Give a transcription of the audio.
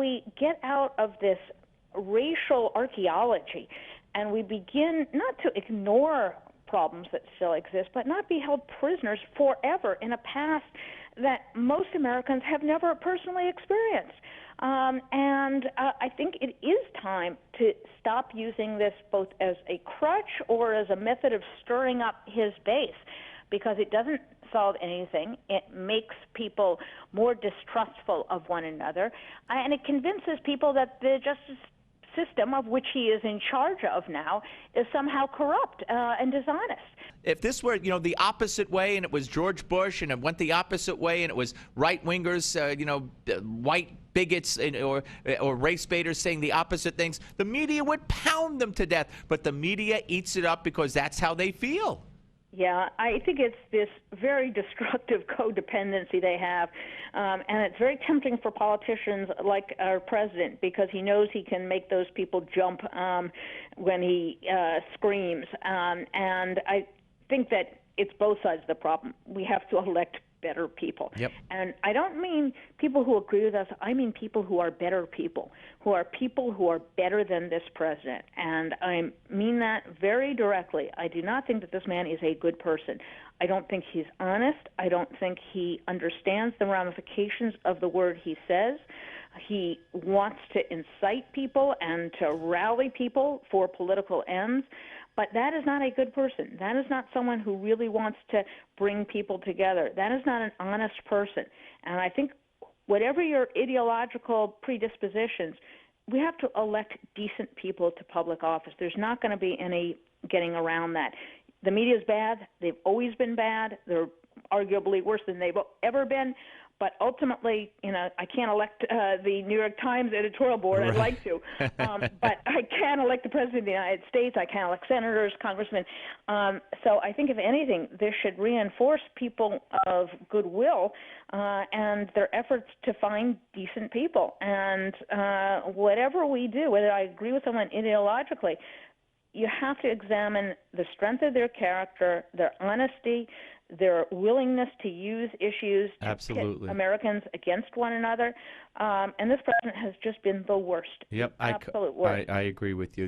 we get out of this racial archaeology and we begin not to ignore problems that still exist, but not be held prisoners forever in a past that most Americans have never personally experienced. I think it is time to stop using this both as a crutch or as a method of stirring up his base, because it doesn't solve anything. It makes people more distrustful of one another, and it convinces people that the justice system of which he is in charge of now is somehow corrupt and dishonest. If this were, the opposite way, and it was George Bush, and it went the opposite way, and it was right-wingers, white bigots or race baiters saying the opposite things, the media would pound them to death. But the media eats it up because that's how they feel. Yeah, I think it's this very destructive codependency they have, and it's very tempting for politicians like our president, because he knows he can make those people jump when he screams. And I think that it's both sides of the problem. We have to elect better people. Yep. And I don't mean people who agree with us. I mean people who are better people, who are better than this president. And I mean that very directly. I do not think that this man is a good person. I don't think he's honest. I don't think he understands the ramifications of the word he says. He wants to incite people and to rally people for political ends. But that is not a good person. That is not someone who really wants to bring people together. That is not an honest person. And I think whatever your ideological predispositions, we have to elect decent people to public office. There's not going to be any getting around that. The media is bad. They've always been bad. They're arguably worse than they've ever been. But ultimately, I can't elect the New York Times editorial board. Right. I'd like to. But I can't elect the President of the United States. I can't elect senators, congressmen. So I think, if anything, this should reinforce people of goodwill and their efforts to find decent people. And whatever we do, whether I agree with someone ideologically, you have to examine the strength of their character, their honesty, their willingness to use issues to Absolutely. pit Americans against one another. And this president has just been the worst. Yep, Absolute worst. I agree with you.